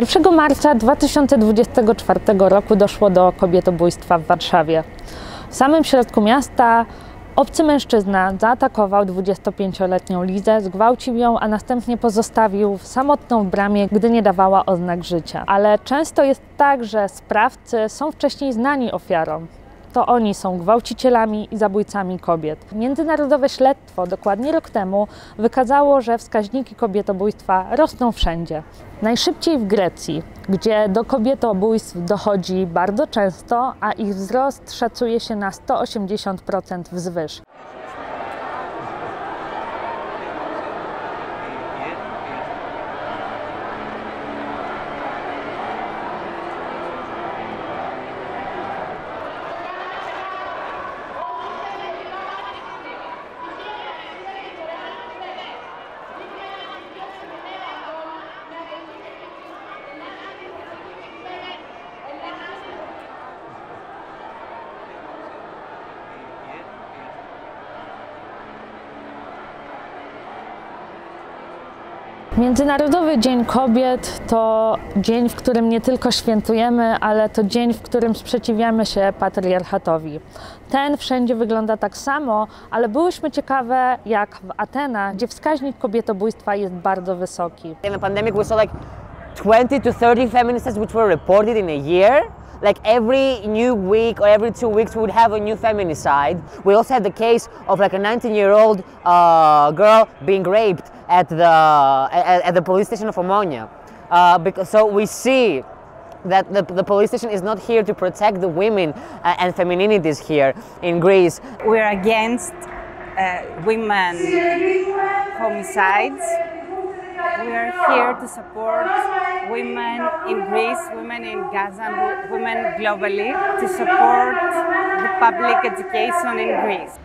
1 marca 2024 roku doszło do kobietobójstwa w Warszawie. W samym środku miasta obcy mężczyzna zaatakował 25-letnią Lizę, zgwałcił ją, a następnie pozostawił samotną w bramie, gdy nie dawała oznak życia. Ale często jest tak, że sprawcy są wcześniej znani ofiarom. To oni są gwałcicielami i zabójcami kobiet. Międzynarodowe śledztwo dokładnie rok temu wykazało, że wskaźniki kobietobójstwa rosną wszędzie. Najszybciej w Grecji, gdzie do kobietobójstw dochodzi bardzo często, a ich wzrost szacuje się na 180% wzwyż. Międzynarodowy Dzień Kobiet to dzień, w którym nie tylko świętujemy, ale to dzień, w którym sprzeciwiamy się patriarchatowi. Ten wszędzie wygląda tak samo, ale byłyśmy ciekawe, jak w Atenach, gdzie wskaźnik kobietobójstwa jest bardzo wysoki. In the pandemic we saw like 20 to 30 feminists which were reported in a year. Like every new week or every 2 weeks we would have a new feminicide. We also had the case of like a 19-year-old girl being raped at the police station of Omonia. So we see that the police station is not here to protect the women and femininities here in Greece. We're against women homicides. We are here to support women in Greece, women in Gaza, and women globally, to support the public education in Greece.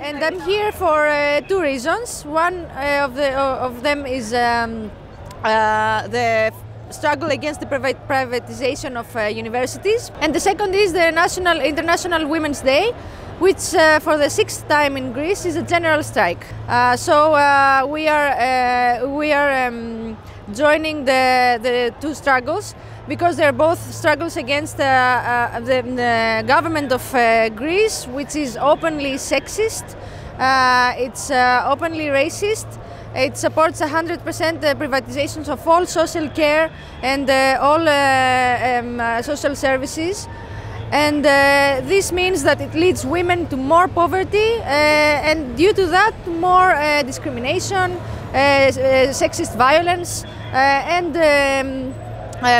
And I'm here for 2 reasons. One of them is the struggle against the privatization of universities, and the second is the International Women's Day, which for the 6th time in Greece is a general strike. So we are joining the two struggles because they're both struggles against the government of Greece, which is openly sexist, it's openly racist. It supports 100% the privatizations of all social care and all social services. And this means that it leads women to more poverty and due to that more discrimination, sexist violence and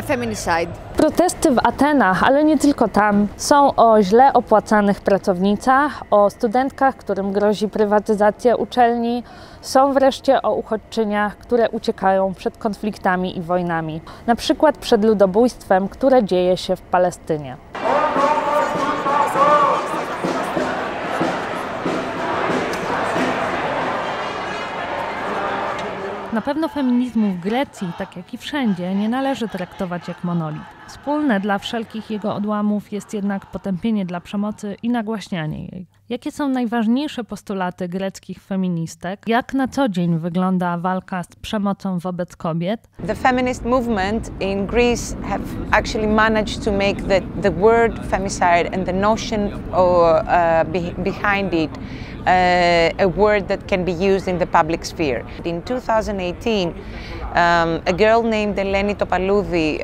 feminicide. Protesty w Atenach, ale nie tylko tam, są o źle opłacanych pracownicach, o studentkach, którym grozi prywatyzacja uczelni, są wreszcie o uchodźczyniach, które uciekają przed konfliktami i wojnami, na przykład przed ludobójstwem, które dzieje się w Palestynie. Na pewno feminizmu w Grecji, tak jak i wszędzie, nie należy traktować jak monolit. Wspólne dla wszelkich jego odłamów jest jednak potępienie dla przemocy i nagłaśnianie jej. Jakie są najważniejsze postulaty greckich feministek? Jak na co dzień wygląda walka z przemocą wobec kobiet? The feminist movement in Greece have actually managed to make the word femicide and the notion behind it a word that can be used in the public sphere. In 2018, a girl named Eleni Topaloudi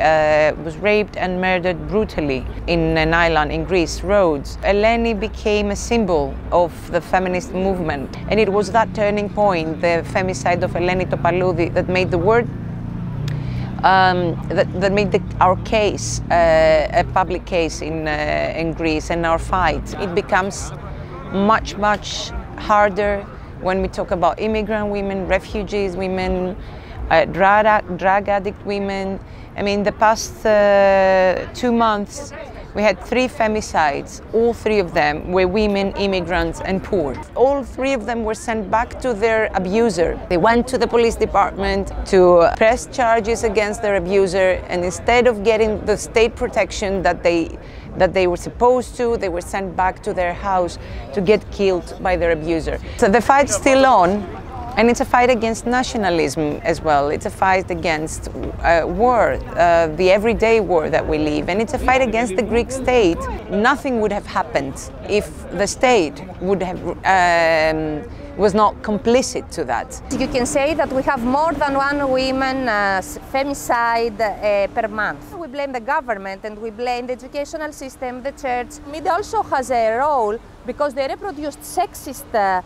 was raped and murdered brutally in an island in Greece, Rhodes. Eleni became a symbol of the feminist movement, and it was that turning point, the femicide of Eleni Topaloudi, that made the word that made our case a public case in Greece, and our fight. It becomes much harder when we talk about immigrant women, refugees women, drug addict women. I mean, the past 2 months we had 3 femicides. All 3 of them were women, immigrants and poor. All 3 of them were sent back to their abuser. They went to the police department to press charges against their abuser, and instead of getting the state protection that they were supposed to, they were sent back to their house to get killed by their abuser. So the fight's still on. And it's a fight against nationalism as well. It's a fight against war, the everyday war that we live. And it's a fight against the Greek state. Nothing would have happened if the state would have, was not complicit to that. You can say that we have more than one woman femicide per month. We blame the government and we blame the educational system, the church. Media also has a role because they reproduced sexist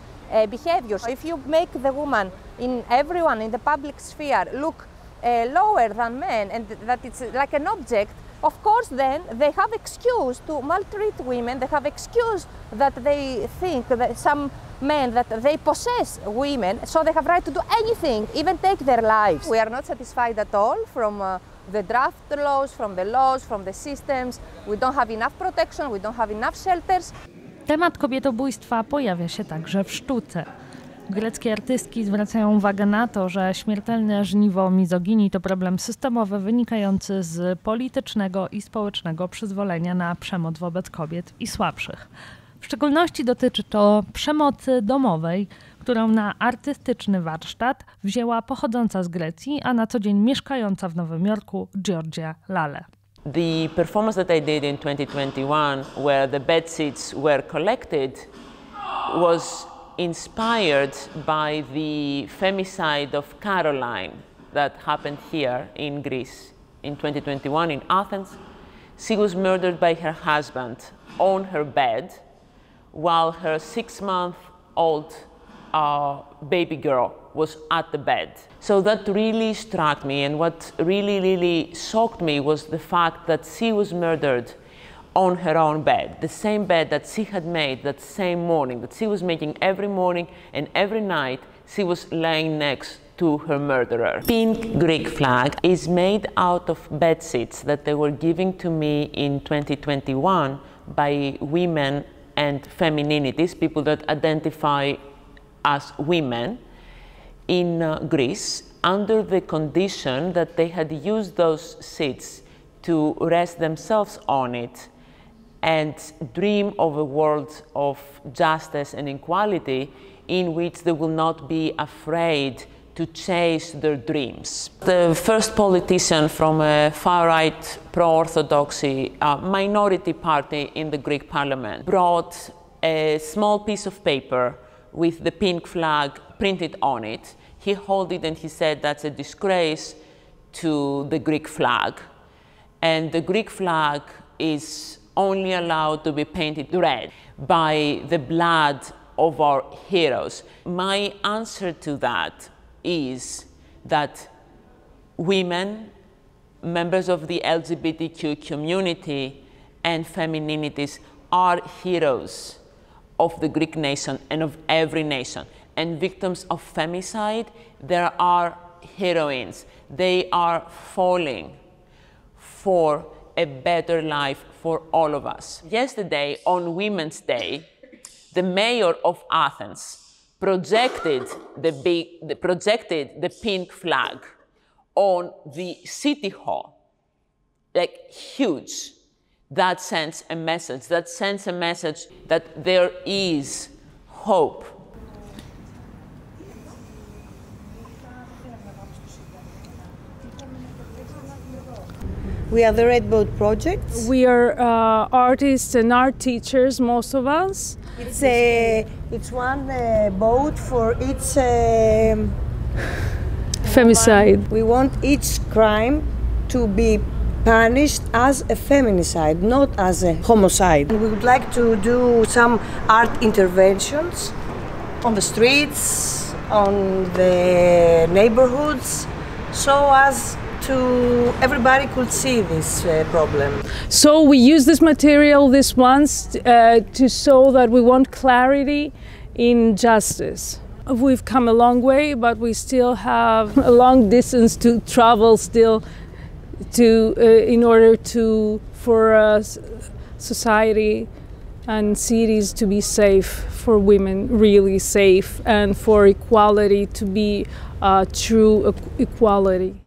behaviors. If you make the woman, in everyone in the public sphere, look lower than men and that it's like an object, of course then they have excuse to maltreat women, they have excuse that they think that some men that they possess women, so they have right to do anything, even take their lives. We are not satisfied at all from the draft laws, from the laws, from the systems. We don't have enough protection, we don't have enough shelters. Temat kobietobójstwa pojawia się także w sztuce. Greckie artystki zwracają uwagę na to, że śmiertelne żniwo mizoginii to problem systemowy wynikający z politycznego i społecznego przyzwolenia na przemoc wobec kobiet i słabszych. W szczególności dotyczy to przemocy domowej, którą na artystyczny warsztat wzięła pochodząca z Grecji, a na co dzień mieszkająca w Nowym Jorku Georgia Lale. The performance that I did in 2021, where the bed seats were collected, was inspired by the femicide of Caroline that happened here in Greece in 2021 in Athens. She was murdered by her husband on her bed while her 6-month-old baby girl was at the bed. So that really struck me, and what really shocked me was the fact that she was murdered on her own bed, the same bed that she had made that same morning, that she was making every morning and every night. She was laying next to her murderer. Pink Greek flag is made out of bed sheets that they were giving to me in 2021 by women and femininities, people that identify as women in Greece, under the condition that they had used those seats to rest themselves on it and dream of a world of justice and equality in which they will not be afraid to chase their dreams. The first politician from a far-right pro-orthodoxy minority party in the Greek parliament brought a small piece of paper with the pink flag printed on it. He held it and he said that's a disgrace to the Greek flag. And the Greek flag is only allowed to be painted red by the blood of our heroes. My answer to that is that women, members of the LGBTQ community, and femininities are heroes of the Greek nation and of every nation. And victims of femicide, there are heroines. They are falling for a better life for all of us. Yesterday, on Women's Day, the mayor of Athens projected the pink flag on the city hall, like huge. That sends a message. That sends a message that there is hope. We are the Red Boat Project. We are artists and art teachers, most of us. It's one boat for each Femicide. We want each crime to be punished as a feminicide, not as a homicide. We would like to do some art interventions on the streets, on the neighborhoods, so as to everybody could see this problem. So we use this material this once to show that we want clarity in justice. We've come a long way, but we still have a long distance to travel still in order for society and cities to be safe, for women really safe, and for equality to be true equality.